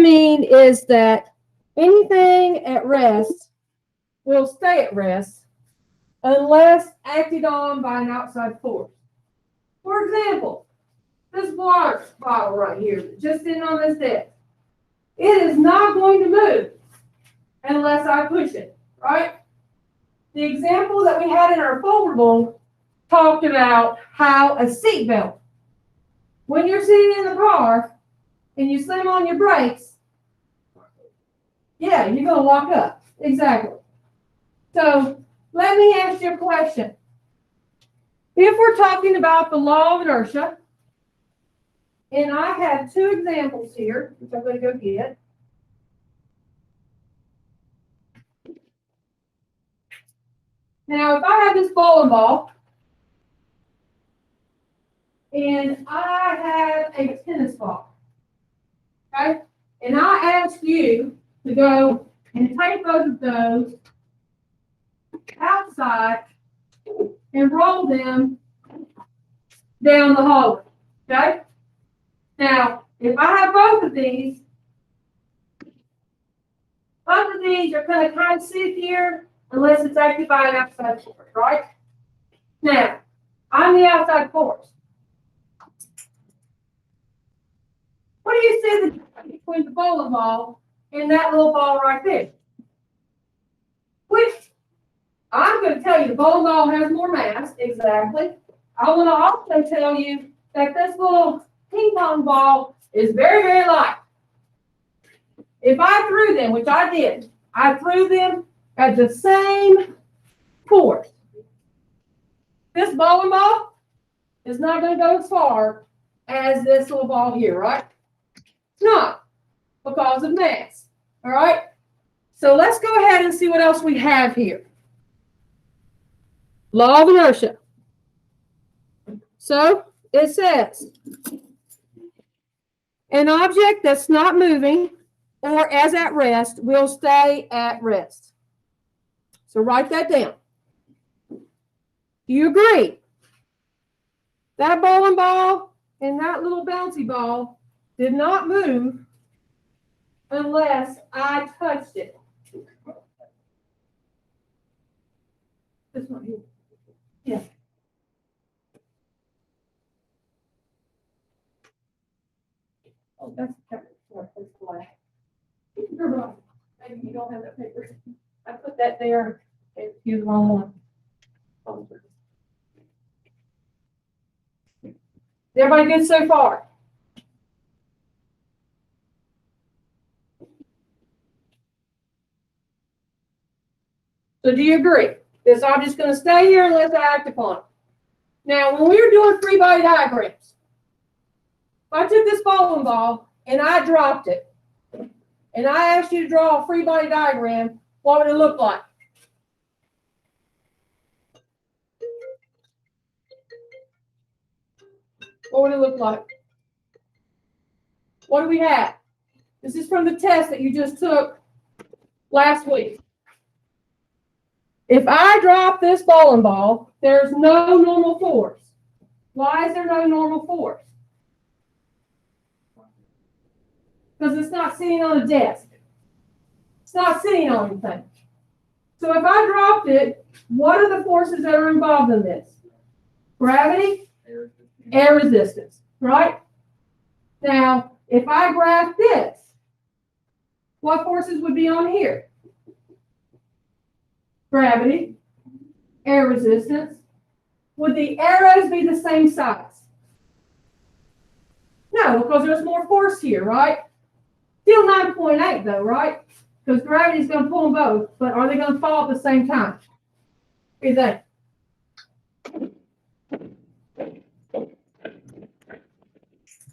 mean is that anything at rest will stay at rest unless acted on by an outside force. For example, this water bottle right here, just sitting on this desk, it is not going to move unless I push it, right? The example that we had in our foldable talked about how a seatbelt, when you're sitting in the car and you slam on your brakes, yeah, you're going to lock up. Exactly. So let me ask you a question. If we're talking about the law of inertia, and I have two examples here, which I'm going to go get. Now, if I have this bowling ball, and I have a tennis ball, okay? And I ask you to go and take both of those outside and roll them down the hallway, okay? Now, if I have both of these are going to kind of sit here unless it's acted by an outside force, right? Now, I'm the outside force. What do you see the difference between the bowling ball and that little ball right there? Which, I'm going to tell you the bowling ball has more mass, exactly. I want to also tell you that this little ping pong ball is very, very light. If I threw them, which I did, I threw them at the same force. This bowling ball is not going to go as far as this little ball here, right? It's not, because of mass. All right? So let's go ahead and see what else we have here. Law of inertia. So it says, an object that's not moving or as at rest will stay at rest. So write that down. Do you agree? That bowling ball and that little bouncy ball did not move unless I touched it. This one here. Yeah. Oh, that's black. Maybe you don't have that paper. I put that there. It's the wrong one. Is everybody good so far? So do you agree? This object's going to stay here unless I act upon it. Now, when we were doing free body diagrams, if I took this bowling ball and I dropped it, and I asked you to draw a free body diagram, what would it look like? What would it look like? What do we have? This is from the test that you just took last week. If I drop this bowling ball, there's no normal force. Why is there no normal force? Because it's not sitting on a desk. It's not sitting on anything. So if I dropped it, what are the forces that are involved in this? Gravity, air resistance, right? Now, if I graph this, what forces would be on here? Gravity, air resistance. Would the arrows be the same size? No, because there's more force here, right? Still 9.8 though, right? Because gravity is going to pull them both, but are they going to fall at the same time? What do you think?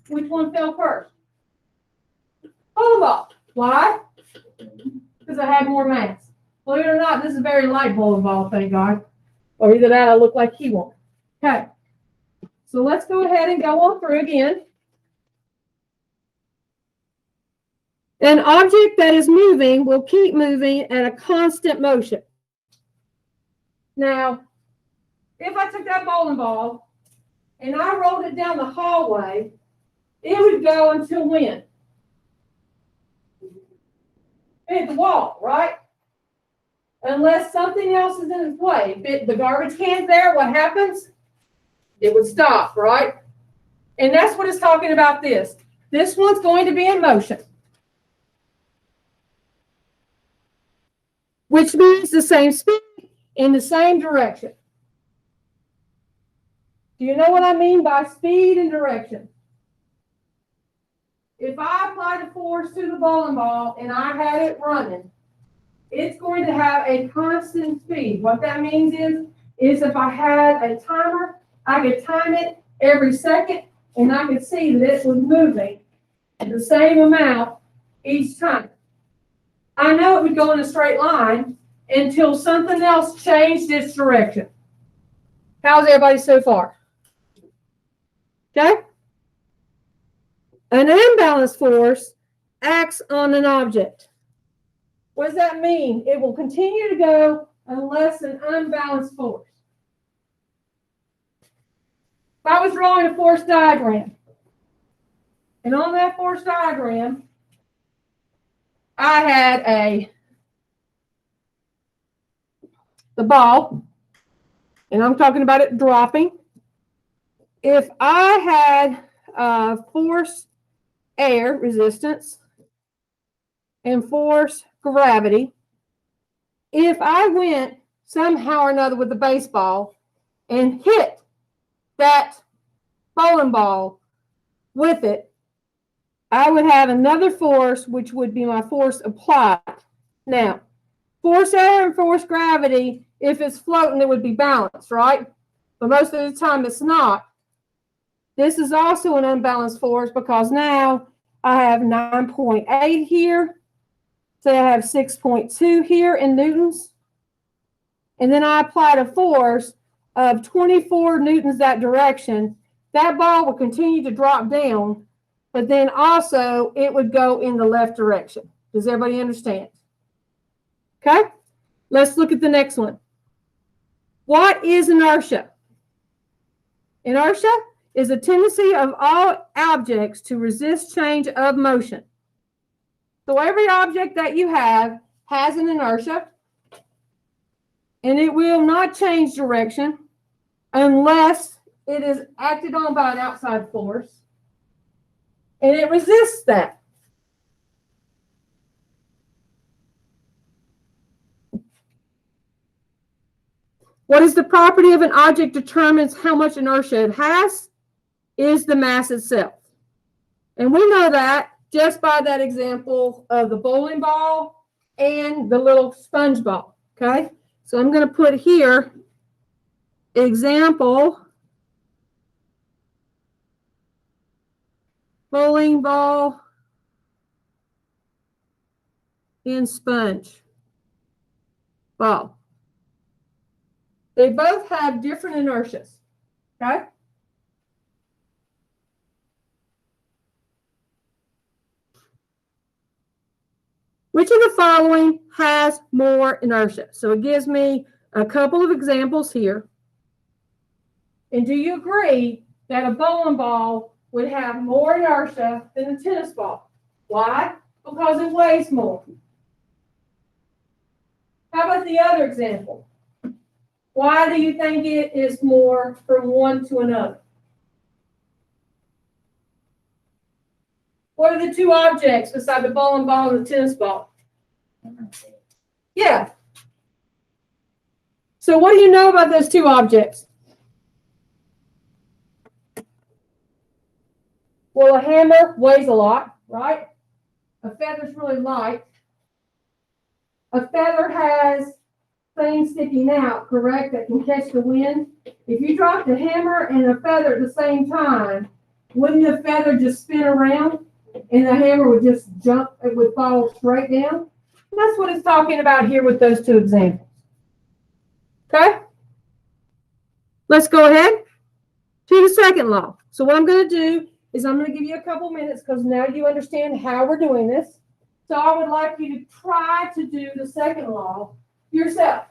Which one fell first? Bowling ball. Why? Because I had more mass. Believe it or not, this is a very light bowling ball, thank God. Or either that, I look like he won't. Okay. So let's go ahead and go on through again. An object that is moving will keep moving at a constant motion. Now, if I took that bowling ball and I rolled it down the hallway, it would go until when? hit the wall, right? Unless something else is in its way. If the garbage can's there, what happens? It would stop, right? And that's what it's talking about this. This one's going to be in motion, which means the same speed in the same direction. Do you know what I mean by speed and direction? If I apply the force to the bowling ball and I had it running, it's going to have a constant speed. What that means is if I had a timer, I could time it every second and I could see that it was moving the same amount each time. I know it would go in a straight line until something else changed its direction. How's everybody so far? Okay? An unbalanced force acts on an object. What does that mean? It will continue to go unless an unbalanced force. If I was drawing a force diagram, and on that force diagram, I had the ball, and I'm talking about it dropping. If I had force air resistance and force gravity, if I went somehow or another with the baseball and hit that bowling ball with it, I would have another force, which would be my force applied. Now, force air and force gravity, if it's floating, it would be balanced, right? But most of the time it's not. This is also an unbalanced force because now I have 9.8 here. So I have 6.2 here in newtons. And then I applied a force of 24 newtons that direction. That ball will continue to drop down, but then also it would go in the left direction. Does everybody understand? Okay, let's look at the next one. What is inertia? Inertia is a tendency of all objects to resist change of motion. So every object that you have has an inertia, and it will not change direction unless it is acted on by an outside force, and it resists that. What is the property of an object determines how much inertia it has is the mass itself. And we know that just by that example of the bowling ball and the little sponge ball, okay? So I'm going to put here example bowling ball and sponge ball. They both have different inertias, okay? Which of the following has more inertia? So it gives me a couple of examples here. And do you agree that a bowling ball would have more inertia than a tennis ball? Why? Because it weighs more. How about the other example? Why do you think it is more from one to another? What are the two objects beside the bowling ball and the tennis ball? Yeah. So what do you know about those two objects? Well, a hammer weighs a lot, right? A feather's really light. A feather has things sticking out, correct, that can catch the wind. If you dropped a hammer and a feather at the same time, wouldn't the feather just spin around and the hammer would just jump, it would fall straight down? And that's what it's talking about here with those two examples. Okay? Let's go ahead to the second law. So what I'm going to do is I'm going to give you a couple minutes because now you understand how we're doing this. So I would like you to try to do the second law yourself.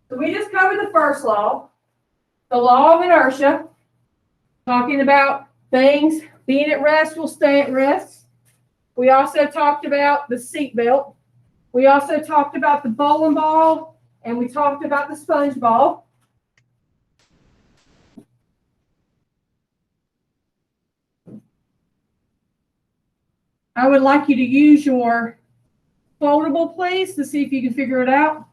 So we just covered the first law, the law of inertia, talking about things being at rest will stay at rest. We also talked about the seat belt. We also talked about the bowling ball, and we talked about the sponge ball. I would like you to use your foldable, please, to see if you can figure it out.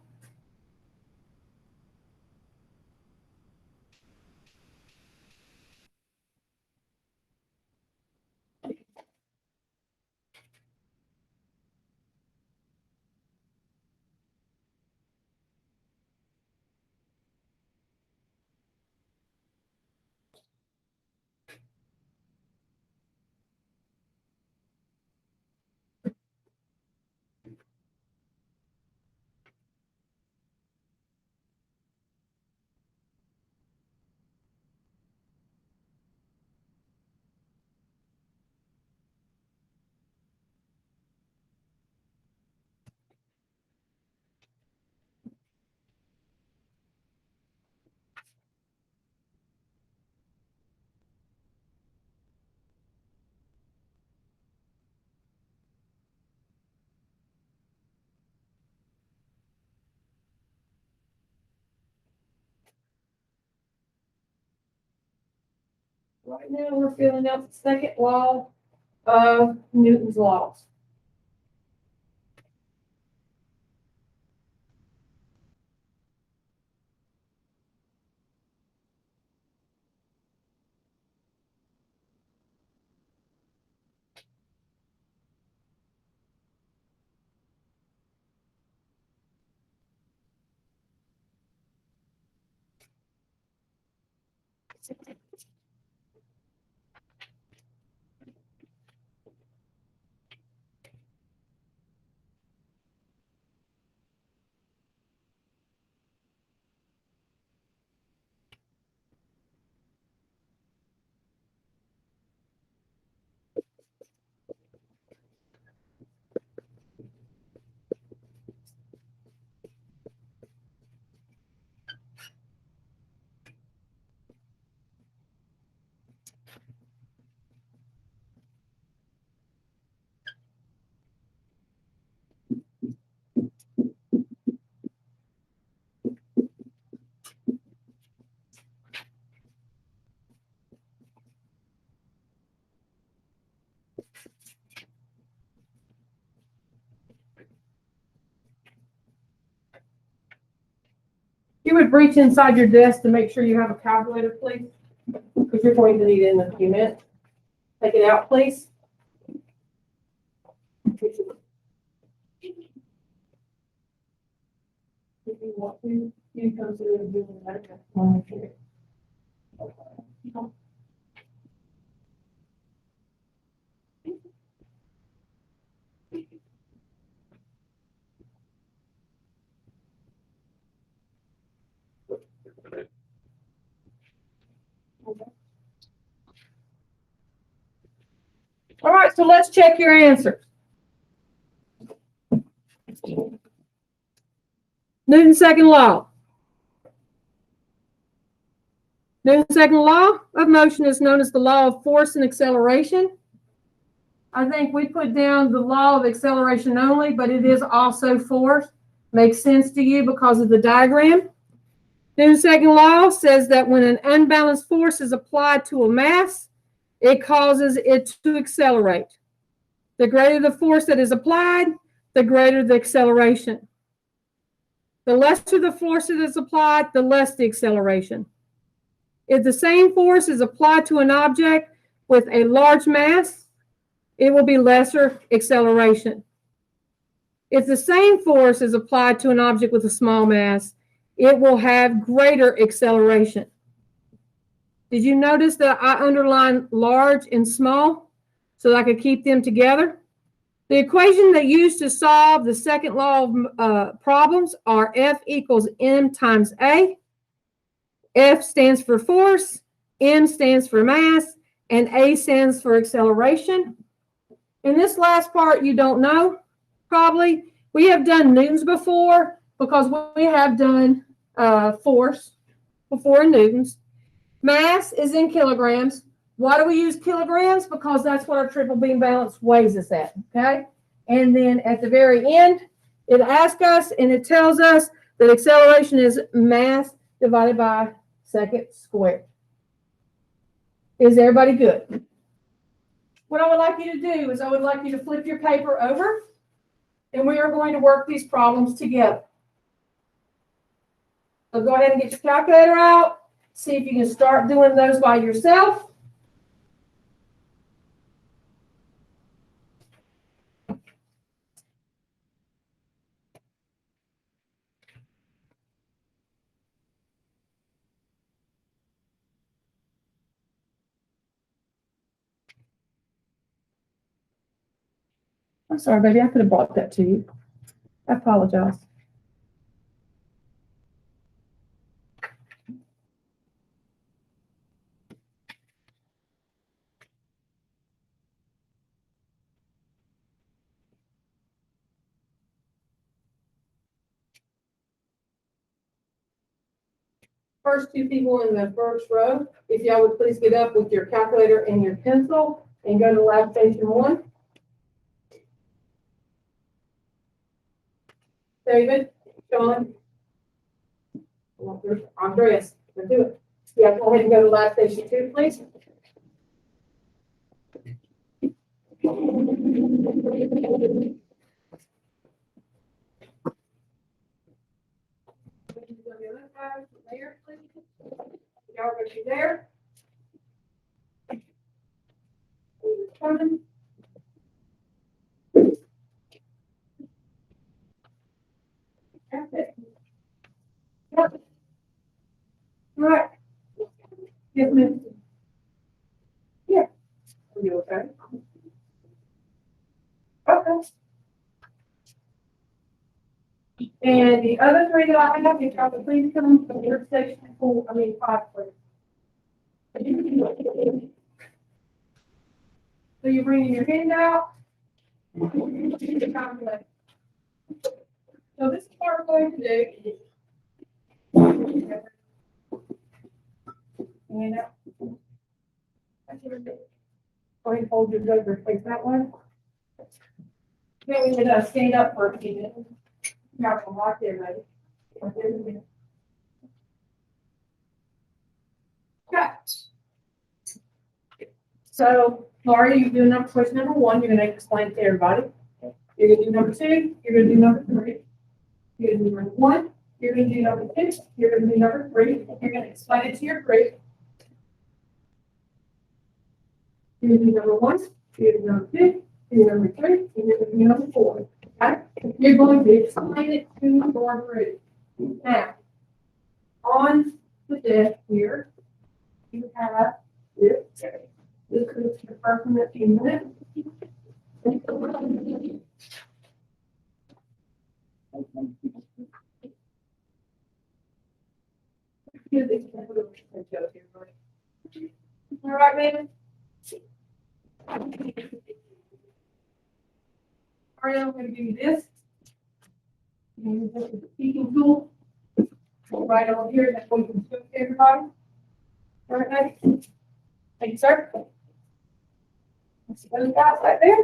Right now, we're filling out the second law of Newton's laws. You would reach inside your desk to make sure you have a calculator, please, because you're going to need it in a few minutes. Take it out, please. If you want to, you come through and do that. All right, so let's check your answers. Newton's second law. Newton's second law of motion is known as the law of force and acceleration. I think we put down the law of acceleration only, but it is also force. Makes sense to you because of the diagram. Newton's second law says that when an unbalanced force is applied to a mass, it causes it to accelerate. The greater the force that is applied, the greater the acceleration. The lesser the force that is applied, the less the acceleration. If the same force is applied to an object with a large mass, it will be lesser acceleration. If the same force is applied to an object with a small mass, it will have greater acceleration. Did you notice that I underlined large and small so that I could keep them together? The equation they use to solve the second law of problems are F equals m times A. F stands for force, m stands for mass, and A stands for acceleration. In this last part, you don't know, probably. We have done newtons before because we have done force before in newtons. Mass is in kilograms. Why do we use kilograms? Because that's what our triple beam balance weighs us at, okay? And then at the very end, it asks us and it tells us that acceleration is mass divided by second squared. Is everybody good? What I would like you to do is I would like you to flip your paper over, and we are going to work these problems together. So go ahead and get your calculator out. See if you can start doing those by yourself. I'm sorry, baby. I could have brought that to you. I apologize. First two people in the first row, if y'all would please get up with your calculator and your pencil and go to lab station 1. David, John, Andreas, let's do it. Yeah, go ahead and go to lab station 2, please. There, please. Y'all are going to be there. Coming. That's it. Yep. All right. Yes, ma'am. Yeah. Are you okay? Okay. And the other three that I have, if y'all would please come from your section 4, 5, please. So you're bringing your handout. So this is what we're going to do. Handout. Go ahead and hold your paper face that way. Then we would stand up for a few minutes. Y'all can walk there, ready? Okay. So, Laura, you're doing question number 1. You're going to explain it to everybody. You're going to do number 2. You're going to do number 3. You're going to do number 1. You're going to do number 2. You're going to do number 3. You're going to explain it to your group. You're going to do number 1. You're going to do number 2. You're going to do number 3. And you're going to do number 4. Okay? You're going to explain it to your group. Now, on the desk here, you have this. This is the first one that you minutes. All right, man. All right, I'm going to give you this. And this is the speaking tool. Right over here, that's what you can show to everybody. All right, guys. Thank you, sir. Let's see those guys right there.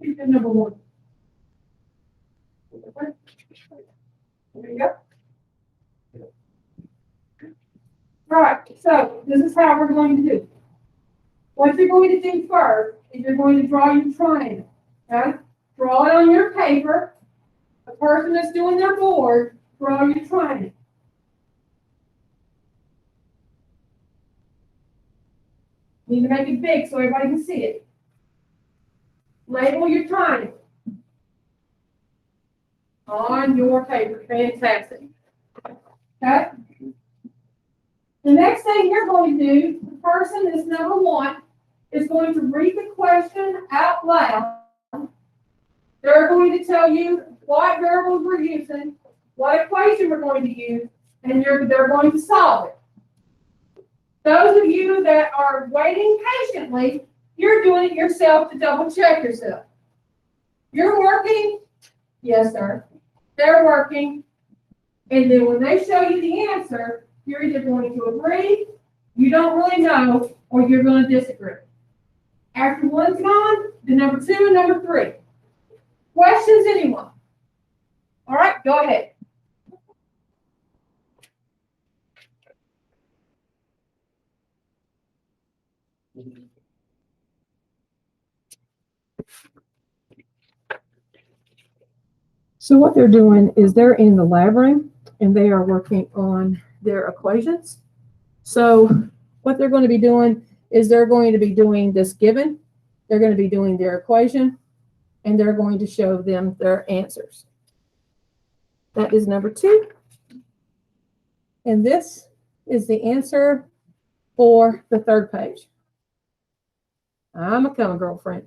Here's the number 1. There you go. Right, so this is how we're going to do. What you're going to do first is you're going to draw your triangle. Okay? Draw it on your paper. The person that's doing their board, draw your triangle. You need to make it big so everybody can see it. Label your triangle on your paper. Fantastic. Okay? The next thing you're going to do, the person that's number 1 is going to read the question out loud. They're going to tell you what variables we're using, what equation we're going to use, and they're going to solve it. Those of you that are waiting patiently, you're doing it yourself to double check yourself. You're working, yes, sir. They're working, and then when they show you the answer, you're either going to agree, you don't really know, or you're going to disagree. After one's gone, the number 2 and number 3. Questions, anyone? All right, go ahead. So what they're doing is they're in the lab room and they are working on their equations. So what they're going to be doing is they're going to be doing this given, they're going to be doing their equation, and they're going to show them their answers. That is number 2. And this is the answer for the 3rd page. I'm a coming, girlfriend.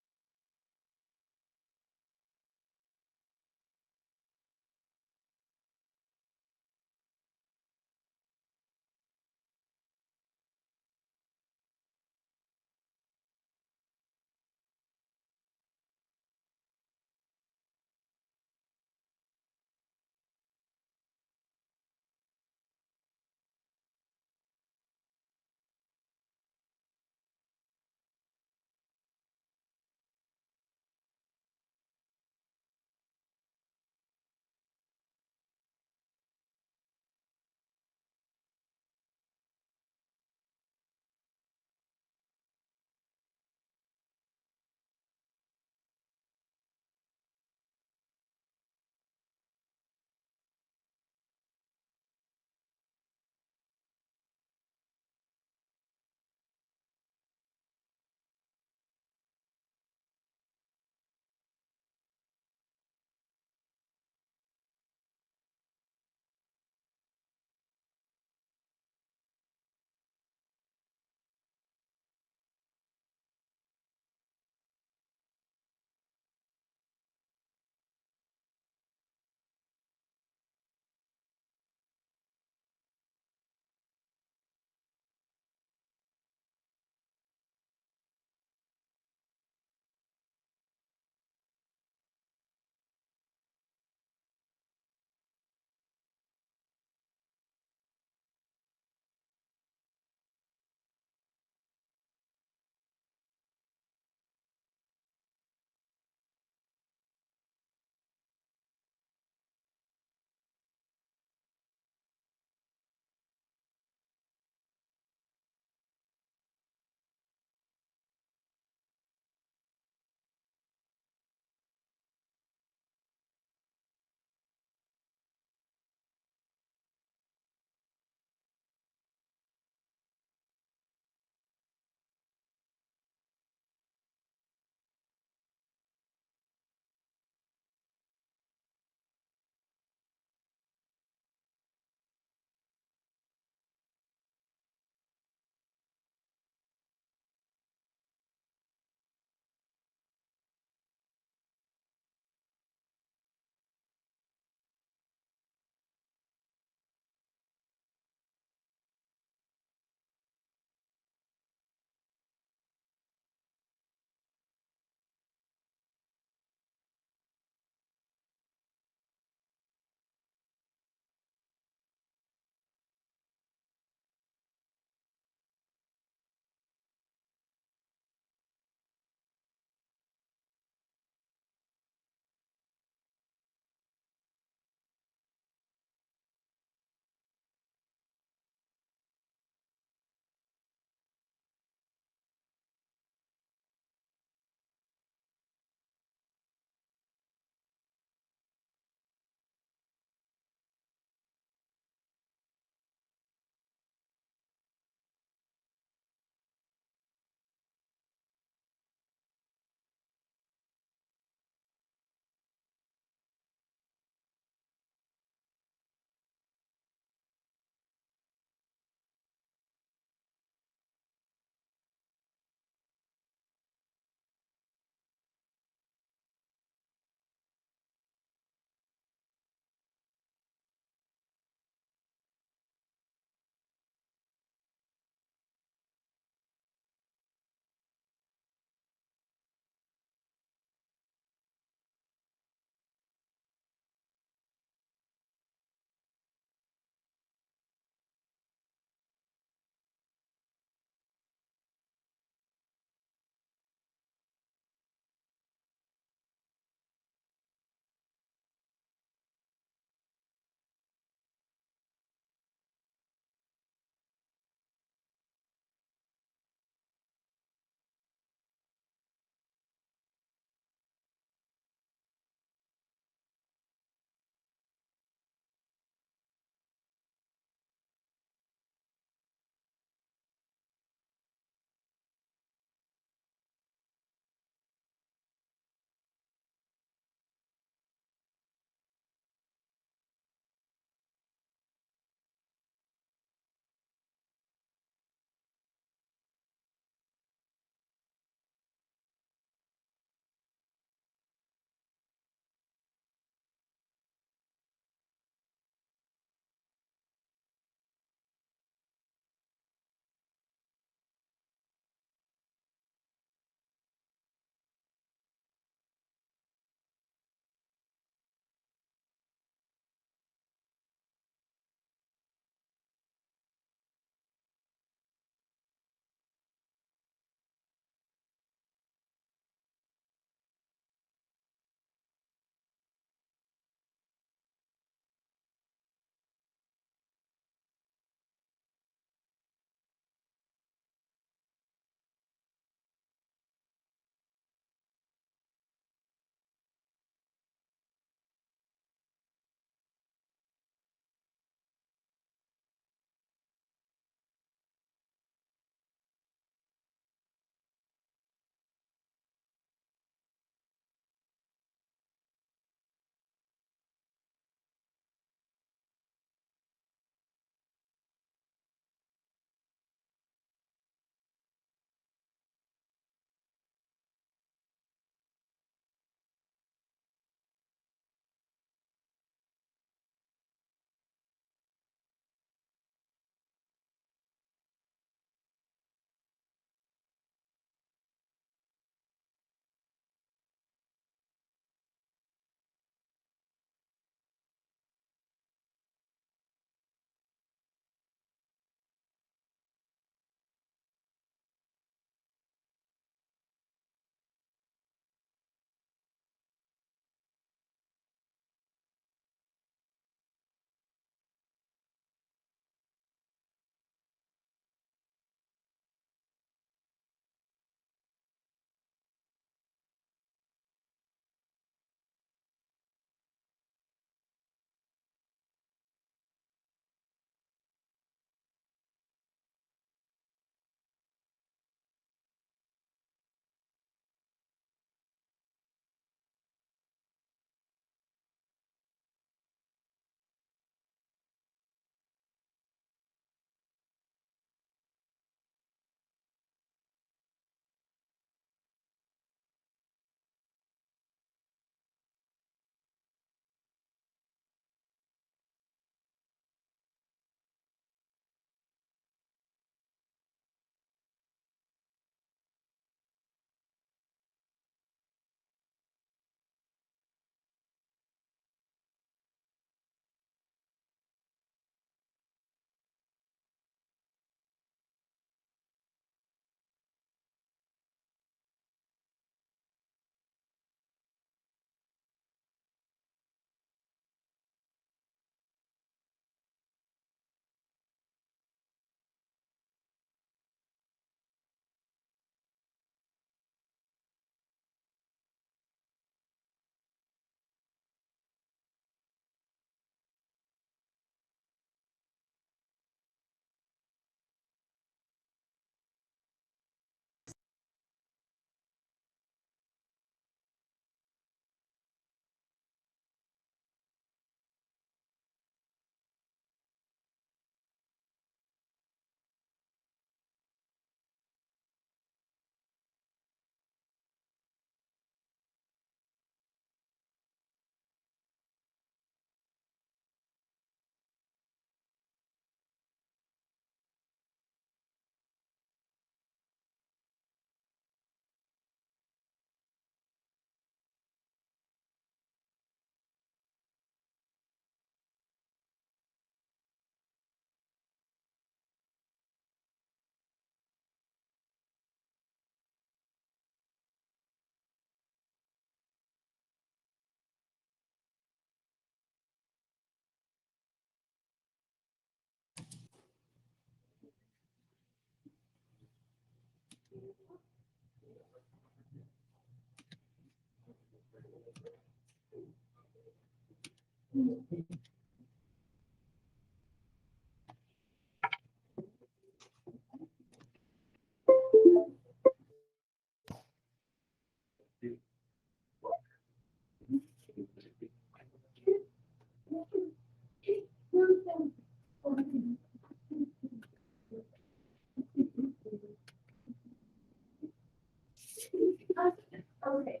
Okay.